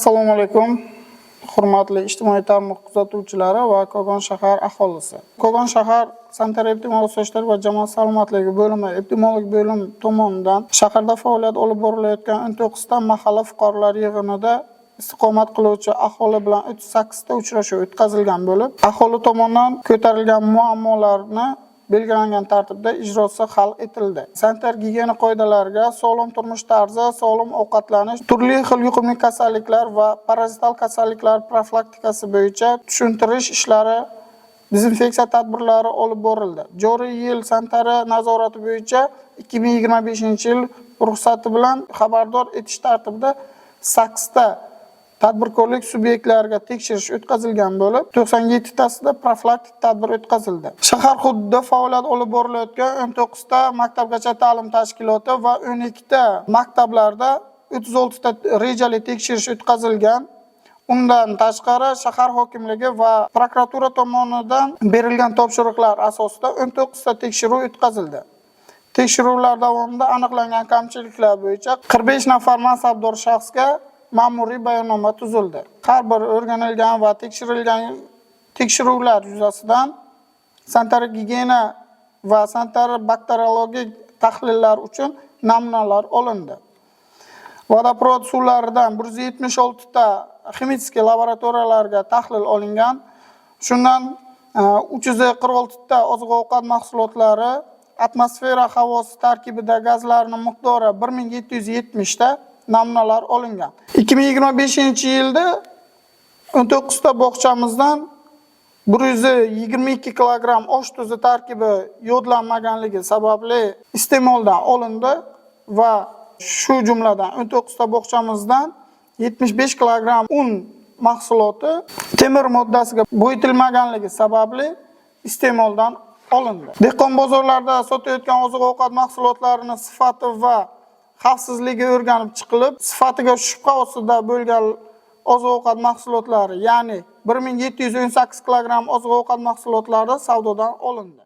Assalomu alaykum. Hurmatli ijtimoiy tarmoq kuzatuvchilari va Kogon shahar aholisi. Kogon shahar Sanitariya-epidemiologik o'zgarishlar va jamoat salomatligi bo'limi epidemiologik bo'lim tomonidan shaharda faoliyat olib borilayotgan 19 ta mahalla fuqarolar yig'inida istiqomat qiluvchi aholi bilan 38 ta uchrashuv o'tkazilgan bo'lib, aholi tomonidan ko'tarilgan muammolarni belgilangan tartibda ijrosi hal etildi. Sanitar gigiyena qoidalariga, sog'lom turmush tarzi, sog'lom ovqatlanish, turli xil yuqumli kasalliklar va parazital kasalliklar profilaktikasi bo'yicha tushuntirish ishlari, dezinfeksiya tadbirlari olib borildi. Joriy yil sanitariya nazorati bo'yicha 2025-yil ruxsati bilan xabardor etish tartibida 8 ta tadbirkorlik subyektlariga tekshirish o'tkazilgan bo'lib, 97 tasida profilaktik tadbir o'tkazildi. Shahar hududida faoliyat olib borilayotgan 19 ta maktabgacha ta'lim tashkiloti va 12 ta maktablarda 36 ta rejali tekshirish o'tkazilgan. Undan tashqari shahar hokimligi va prokuratura tomonidan berilgan topshiriqlar asosida 19 ta tekshiruv o'tkazildi. Tekshiruvlar davomida aniqlangan kamchiliklar bo'yicha 45 nafar mansabdor shaxsga ma'muriy bayonnoma tuzildi. Har bir o'rganilgan va tekshirilgan tekshiruvlar yuzasidan sanitariya gigiyena va sanitariya bakteriologik tahlillar uchun namunalar olindi. Vodoprovod suvlaridan 176 ta ximik laboratoriyalarga tahlil olingan. Shundan 346 ta oziq-ovqat mahsulotlari, atmosfera havosi tarkibida gazlarning miqdori 1770 ta namunalar olingan. 2025-yilda 19 ta bog'chamizdan 122 kilogramm osh tuzi tarkibi yodlanmaganligi sababli iste'moldan olindi va shu jumladan 19 ta bog'chamizdan 75 kilogramm un mahsuloti temir moddasiga bo'ytilmaganligi sababli iste'moldan olindi. Dehqon bozorlarida sotayotgan oziq-ovqat mahsulotlarining sifati va xavfsizligi o'rganib chiqilib, sifatiga shubha ostida bo'lgan oziq-ovqat mahsulotlari, ya'ni 1718 kilogramm oziq-ovqat mahsulotlari savdodan olindi.